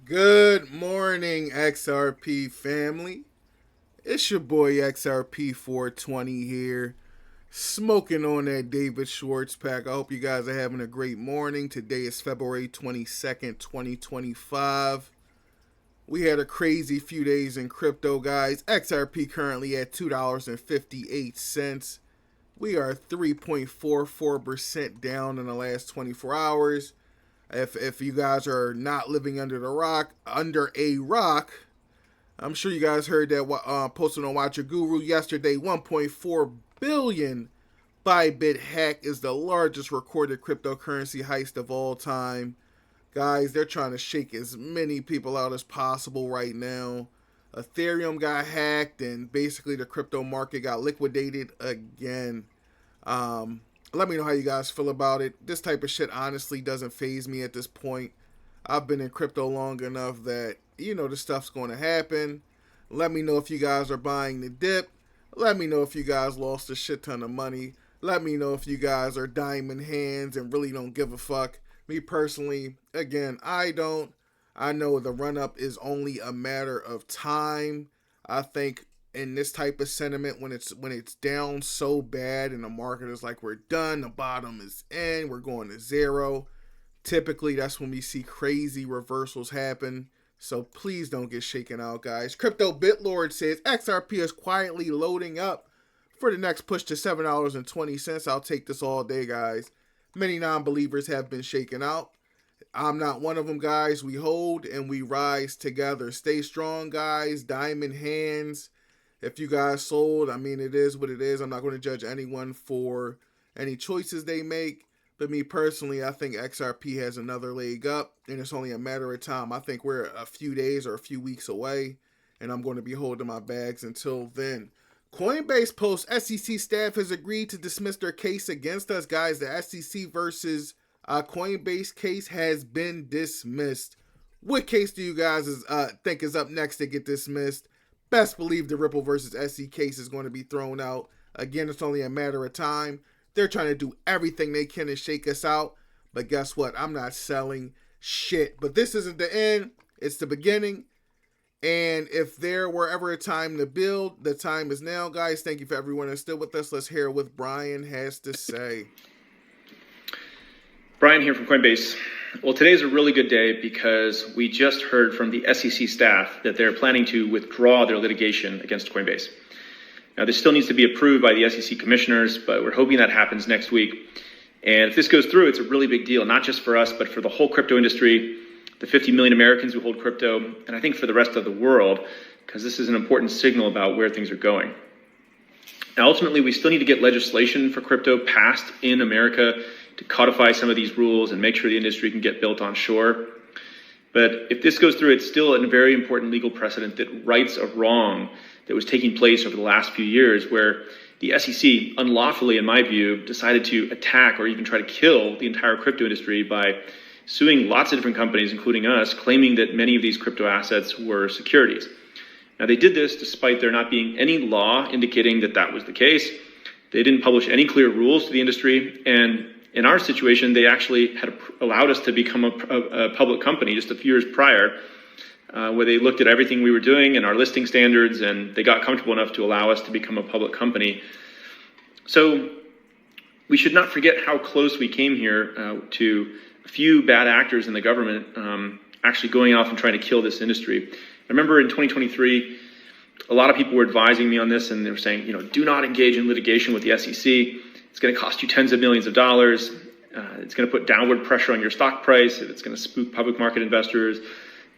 Good morning, XRP family. It's your boy XRP420 here, smoking on that David Schwartz pack. I hope you guys are having a great morning. Today is February 22nd, 2025. We had a crazy few days in crypto, guys. XRP currently at $2.58. We are 3.44% down in the last 24 hours. If you guys are not living under a rock, I'm sure you guys heard that posted on Watch Your Guru yesterday. 1.4 billion Bybit hack is the largest recorded cryptocurrency heist of all time. Guys, they're trying to shake as many people out as possible right now. Ethereum got hacked, and basically the crypto market got liquidated again. Let me know how you guys feel about it. This type of shit honestly doesn't faze me at this point. I've been in crypto long enough that, this stuff's going to happen. Let me know if you guys are buying the dip. Let me know if you guys lost a shit ton of money. Let me know if you guys are diamond hands and really don't give a fuck. Me personally, again, I don't. I know the run-up is only a matter of time. I think in this type of sentiment, when it's down so bad and the market is like, we're done, the bottom is in, we're going to zero, typically that's when we see crazy reversals happen. So please don't get shaken out, guys. Crypto Bitlord says XRP is quietly loading up for the next push to $7.20. I'll take this all day, guys. Many non-believers have been shaken out. I'm not one of them, guys. We hold and we rise together. Stay strong, guys. Diamond hands. If you guys sold, it is what it is. I'm not going to judge anyone for any choices they make. But me personally, I think XRP has another leg up, and it's only a matter of time. I think we're a few days or a few weeks away, and I'm going to be holding my bags until then. Coinbase post, SEC staff has agreed to dismiss their case against us. Guys, the SEC versus Coinbase case has been dismissed. What case do you guys think is up next to get dismissed? Best believe the Ripple versus SEC case is going to be thrown out. Again, it's only a matter of time. They're trying to do everything they can to shake us out. But guess what? I'm not selling shit. But this isn't the end. It's the beginning. And if there were ever a time to build, the time is now, guys. Thank you for everyone that's still with us. Let's hear what Brian has to say. Brian here from Coinbase. Well, today's a really good day because we just heard from the SEC staff that they're planning to withdraw their litigation against Coinbase. Now, this still needs to be approved by the SEC commissioners, but we're hoping that happens next week. And if this goes through, it's a really big deal, not just for us, but for the whole crypto industry, the 50 million Americans who hold crypto, and I think for the rest of the world, because this is an important signal about where things are going. Now, ultimately, we still need to get legislation for crypto passed in America to codify some of these rules and make sure the industry can get built on shore. But if this goes through, it's still a very important legal precedent that rights a wrong that was taking place over the last few years, where the SEC, unlawfully in my view, decided to attack or even try to kill the entire crypto industry by suing lots of different companies, including us, claiming that many of these crypto assets were securities. Now, they did this despite there not being any law indicating that that was the case. They didn't publish any clear rules to the industry, and in our situation, they actually had allowed us to become a public company just a few years prior, where they looked at everything we were doing and our listing standards, and they got comfortable enough to allow us to become a public company. So we should not forget how close we came here to a few bad actors in the government actually going off and trying to kill this industry. I remember in 2023, a lot of people were advising me on this, and they were saying, do not engage in litigation with the SEC. It's going to cost you tens of millions of dollars. It's going to put downward pressure on your stock price. It's going to spook public market investors.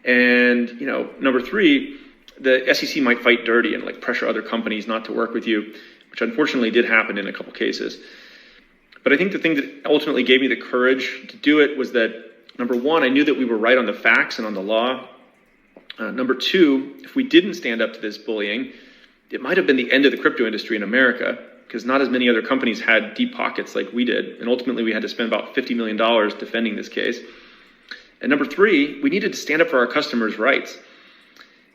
And, number three, the SEC might fight dirty and pressure other companies not to work with you, which unfortunately did happen in a couple cases. But I think the thing that ultimately gave me the courage to do it was that, number one, I knew that we were right on the facts and on the law. Number two, if we didn't stand up to this bullying, it might have been the end of the crypto industry in America, because not as many other companies had deep pockets like we did. And ultimately, we had to spend about $50 million defending this case. And number three, we needed to stand up for our customers' rights.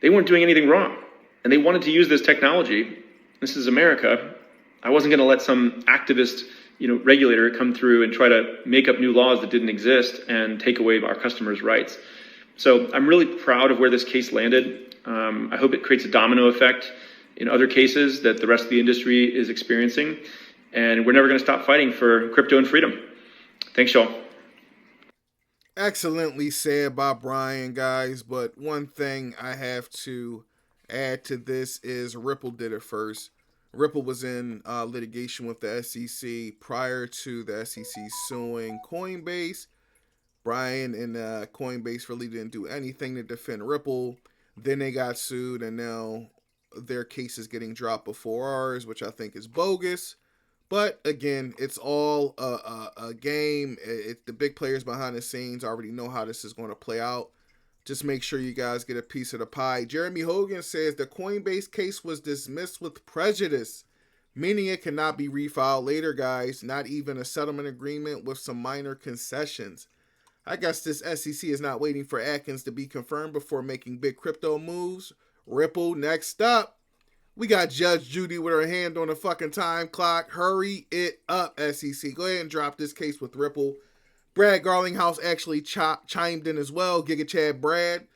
They weren't doing anything wrong, and they wanted to use this technology. This is America. I wasn't going to let some activist, regulator come through and try to make up new laws that didn't exist and take away our customers' rights. So I'm really proud of where this case landed. I hope it creates a domino effect in other cases that the rest of the industry is experiencing. And we're never going to stop fighting for crypto and freedom. Thanks, y'all. Excellently said by Brian, guys. But one thing I have to add to this is Ripple did it first. Ripple was in litigation with the SEC prior to the SEC suing Coinbase. Brian and Coinbase really didn't do anything to defend Ripple. Then they got sued, and now their case is getting dropped before ours, which I think is bogus. But again, it's all a game. The big players behind the scenes already know how this is going to play out. Just make sure you guys get a piece of the pie. Jeremy Hogan says the Coinbase case was dismissed with prejudice, meaning it cannot be refiled later, guys. Not even a settlement agreement with some minor concessions. I guess this SEC is not waiting for Atkins to be confirmed before making big crypto moves. Ripple next up. We got Judge Judy with her hand on the fucking time clock. Hurry it up, SEC. Go ahead and drop this case with Ripple. Brad Garlinghouse actually chimed in as well. Giga Chad Brad.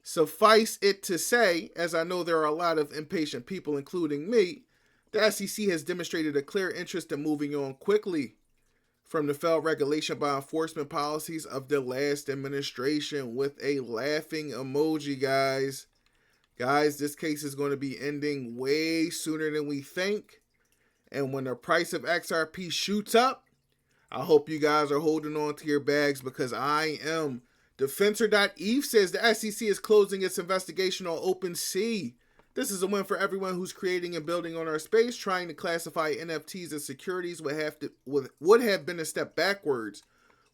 Suffice it to say, as I know there are a lot of impatient people, including me, the SEC has demonstrated a clear interest in moving on quickly from the failed regulation by enforcement policies of the last administration, with a laughing emoji, guys. Guys, this case is going to be ending way sooner than we think. And when the price of XRP shoots up, I hope you guys are holding on to your bags, because I am. Defensor.eth says the SEC is closing its investigation on OpenSea. This is a win for everyone who's creating and building on our space. Trying to classify NFTs as securities would have been a step backwards,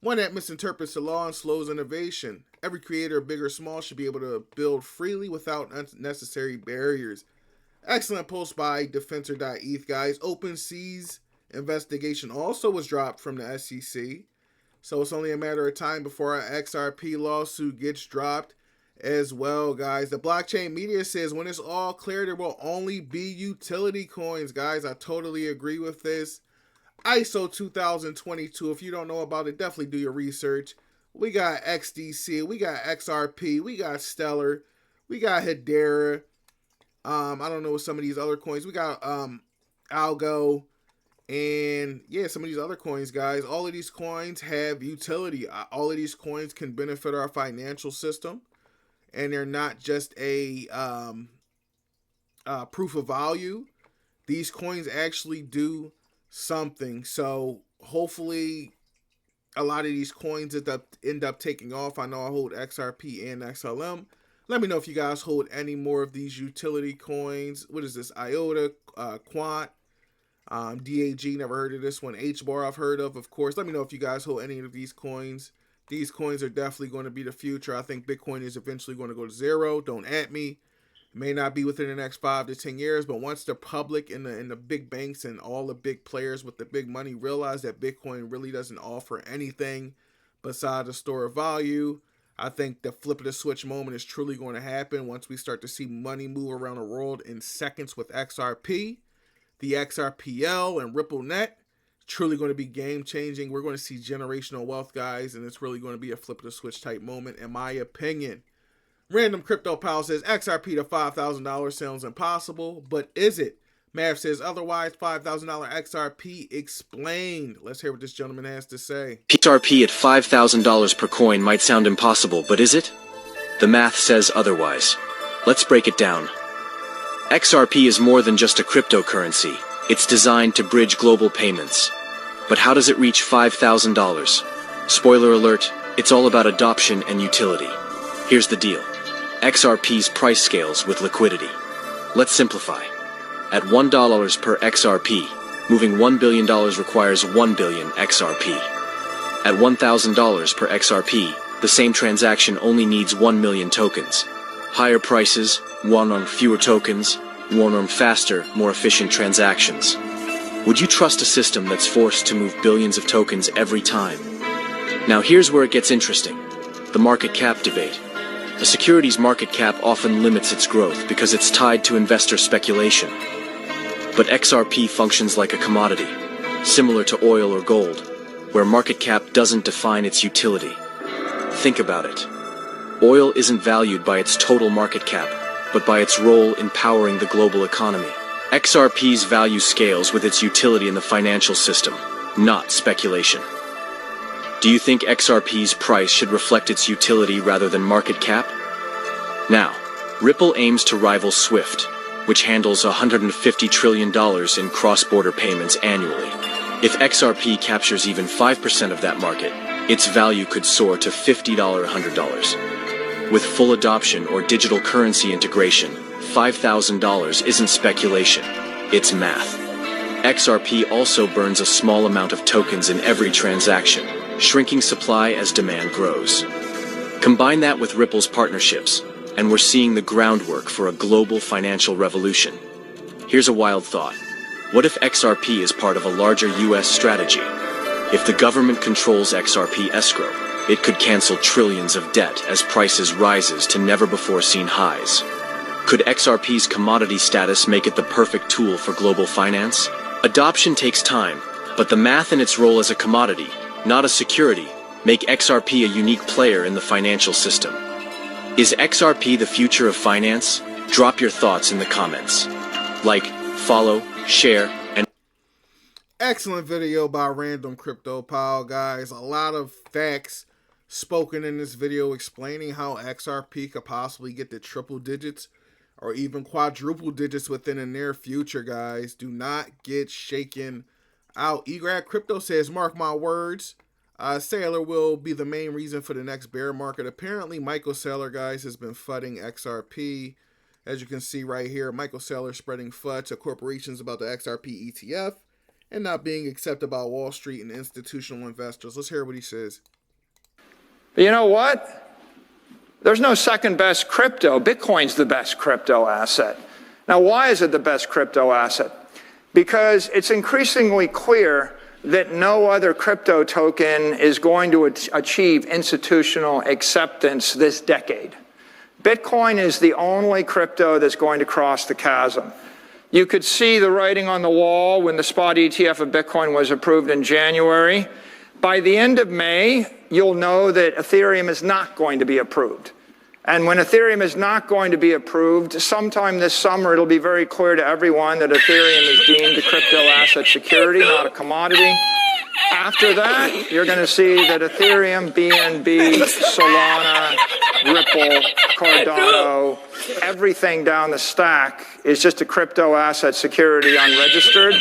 one that misinterprets the law and slows innovation. Every creator, big or small, should be able to build freely without unnecessary barriers. Excellent post by Defensor.eth, guys. OpenSea's investigation also was dropped from the SEC, so it's only a matter of time before our XRP lawsuit gets dropped as well, guys. The blockchain media says when it's all clear, there will only be utility coins, guys. I totally agree with this. ISO 2022, if you don't know about it, definitely do your research. We got XDC, we got XRP, we got Stellar, we got Hedera. I don't know what some of these other coins. We got Algo. And yeah, some of these other coins, guys. All of these coins have utility. All of these coins can benefit our financial system. And they're not just a proof of value. These coins actually do something. So hopefully a lot of these coins end up taking off. I know I hold XRP and XLM. Let me know if you guys hold any more of these utility coins. What is this? IOTA, Quant. DAG, never heard of this one. HBAR, I've heard of course. Let me know if you guys hold any of these coins. These coins are definitely going to be the future. I think Bitcoin is eventually going to go to zero. Don't at me. It may not be within the next 5 to 10 years, but once the public and the big banks and all the big players with the big money realize that Bitcoin really doesn't offer anything besides a store of value, I think the flip of the switch moment is truly going to happen once we start to see money move around the world in seconds with XRP. The XRPL and RippleNet, truly going to be game changing. We're going to see generational wealth, guys, and it's really going to be a flip of the switch type moment, in my opinion. Random Crypto Pal says XRP to $5,000 sounds impossible, but is it? Mav says otherwise. $5,000 XRP explained. Let's hear what this gentleman has to say. XRP at $5,000 per coin might sound impossible, but is it? The math says otherwise. Let's break it down. XRP is more than just a cryptocurrency. It's designed to bridge global payments. But how does it reach $5,000? Spoiler alert, it's all about adoption and utility. Here's the deal. XRP's price scales with liquidity. Let's simplify. At $1 per XRP, moving $1 billion requires 1 billion XRP. At $1,000 per XRP, the same transaction only needs 1 million tokens. Higher prices, one on fewer tokens, one on faster, more efficient transactions. Would you trust a system that's forced to move billions of tokens every time? Now here's where it gets interesting. The market cap debate. A security's market cap often limits its growth because it's tied to investor speculation. But XRP functions like a commodity, similar to oil or gold, where market cap doesn't define its utility. Think about it. Oil isn't valued by its total market cap, but by its role in powering the global economy. XRP's value scales with its utility in the financial system, not speculation. Do you think XRP's price should reflect its utility rather than market cap? Now, Ripple aims to rival SWIFT, which handles $150 trillion in cross-border payments annually. If XRP captures even 5% of that market, its value could soar to $50, $100. With full adoption or digital currency integration, $5,000 isn't speculation, it's math. XRP also burns a small amount of tokens in every transaction, shrinking supply as demand grows. Combine that with Ripple's partnerships, and we're seeing the groundwork for a global financial revolution. Here's a wild thought. What if XRP is part of a larger US strategy? If the government controls XRP escrow, it could cancel trillions of debt as prices rises to never-before-seen highs. Could XRP's commodity status make it the perfect tool for global finance? Adoption takes time, but the math and its role as a commodity, not a security, make XRP a unique player in the financial system. Is XRP the future of finance? Drop your thoughts in the comments. Like, follow, share, and... Excellent video by Random Crypto Pal, guys. A lot of facts spoken in this video explaining how XRP could possibly get to triple digits or even quadruple digits within the near future, guys. Do not get shaken out. eGrad Crypto says, mark my words, Saylor will be the main reason for the next bear market. Apparently, Michael Saylor, guys, has been fudding XRP. As you can see right here, Michael Saylor spreading FUD to corporations about the XRP ETF and not being accepted by Wall Street and institutional investors. Let's hear what he says. But you know what? There's no second best crypto. Bitcoin's the best crypto asset. Now, why is it the best crypto asset? Because it's increasingly clear that no other crypto token is going to achieve institutional acceptance this decade. Bitcoin is the only crypto that's going to cross the chasm. You could see the writing on the wall when the spot ETF of Bitcoin was approved in January. By the end of May, you'll know that Ethereum is not going to be approved. And when Ethereum is not going to be approved, sometime this summer, it'll be very clear to everyone that Ethereum is deemed a crypto asset security, not a commodity. After that, you're going to see that Ethereum, BNB, Solana, Ripple, Cardano, everything down the stack is just a crypto asset security unregistered.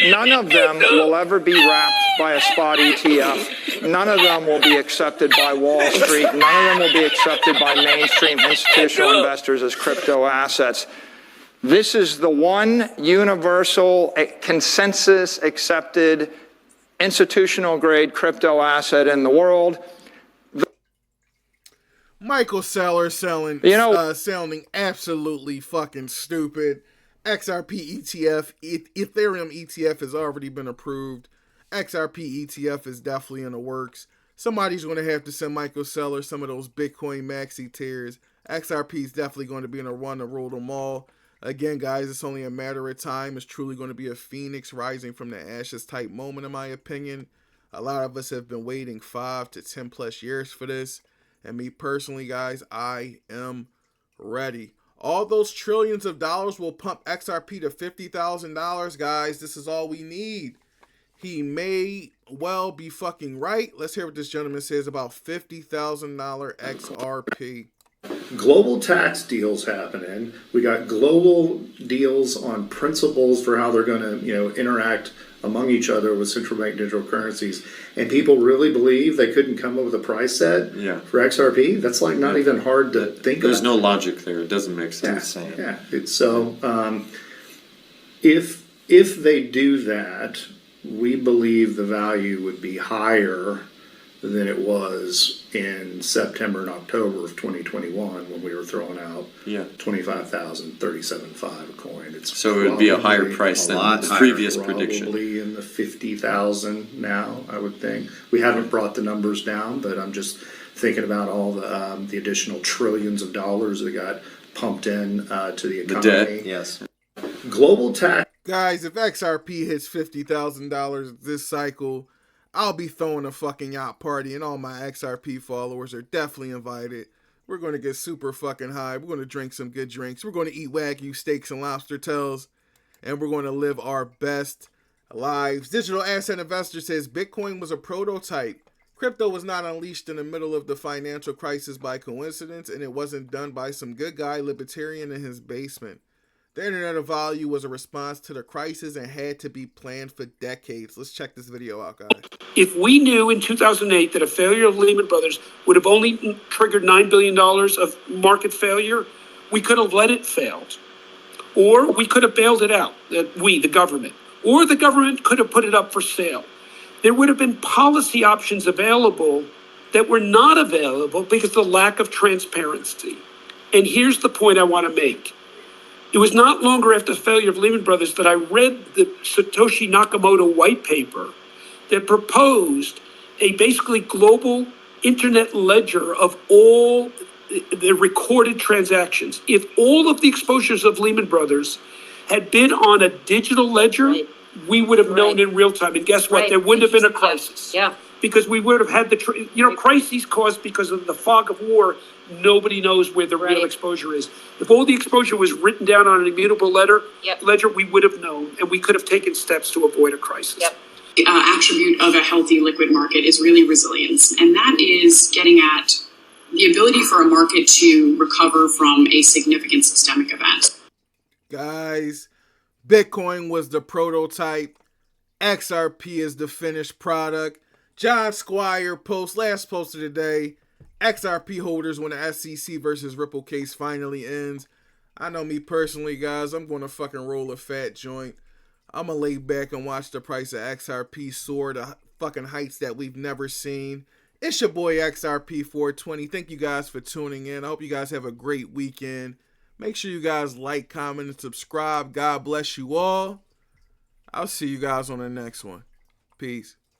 None of them will ever be wrapped by a spot ETF. None of them will be accepted by Wall Street. None of them will be accepted by mainstream institutional investors as crypto assets. This is the one universal consensus accepted institutional grade crypto asset in the world. Michael Saylor sounding absolutely fucking stupid. XRP ETF, Ethereum ETF has already been approved. XRP ETF is definitely in the works. Somebody's going to have to send Michael Saylor some of those Bitcoin maxi tiers. XRP is definitely going to be in a run to rule them all. Again, guys, it's only a matter of time. It's truly going to be a phoenix rising from the ashes type moment, in my opinion. A lot of us have been waiting 5 to 10 plus years for this. And me personally, guys, I am ready. All those trillions of dollars will pump XRP to $50,000, guys. This is all we need. He may well be fucking right. Let's hear what this gentleman says about $50,000 XRP. Global tax deals happening. We got global deals on principles for how they're going to, interact among each other with central bank digital currencies. And people really believe they couldn't come up with a price set for XRP? That's like not even hard to think about. There's no logic there. It doesn't make sense. Yeah. If they do that, we believe the value would be higher than it was in September and October of 2021 when we were throwing out $25,037.5 a coin. So it would be a higher price than the previous prediction. Probably in the 50,000 now, I would think. We haven't brought the numbers down, but I'm just thinking about all the additional trillions of dollars that got pumped in to the economy. The debt, yes. Global tax. Guys, if XRP hits $50,000 this cycle, I'll be throwing a fucking yacht party, and all my XRP followers are definitely invited. We're going to get super fucking high. We're going to drink some good drinks. We're going to eat Wagyu steaks and lobster tails. And we're going to live our best lives. Digital Asset Investor says Bitcoin was a prototype. Crypto was not unleashed in the middle of the financial crisis by coincidence, and it wasn't done by some good guy libertarian in his basement. The Internet of Value was a response to the crisis and had to be planned for decades. Let's check this video out, guys. If we knew in 2008 that a failure of Lehman Brothers would have only triggered $9 billion of market failure, we could have let it fail. Or we could have bailed it out, the government. Or the government could have put it up for sale. There would have been policy options available that were not available because of the lack of transparency. And here's the point I want to make. It was not longer after the failure of Lehman Brothers that I read the Satoshi Nakamoto white paper that proposed a basically global internet ledger of all the recorded transactions. If all of the exposures of Lehman Brothers had been on a digital ledger, right, we would have known in real time. And guess what? Right. There wouldn't have been a crisis. Yeah. Because we would have had crises caused because of the fog of war. Nobody knows where the real exposure is. If all the exposure was written down on an immutable ledger, we would have known, and we could have taken steps to avoid a crisis. Yep. Attribute of a healthy liquid market is really resilience, and that is getting at the ability for a market to recover from a significant systemic event. Guys, Bitcoin was the prototype. XRP is the finished product. John Squire last post of the day. XRP holders when the SEC versus Ripple case finally ends. I know me personally, guys, I'm going to fucking roll a fat joint. I'm going to lay back and watch the price of XRP soar to fucking heights that we've never seen. It's your boy XRP420. Thank you guys for tuning in. I hope you guys have a great weekend. Make sure you guys like, comment, and subscribe. God bless you all. I'll see you guys on the next one. Peace.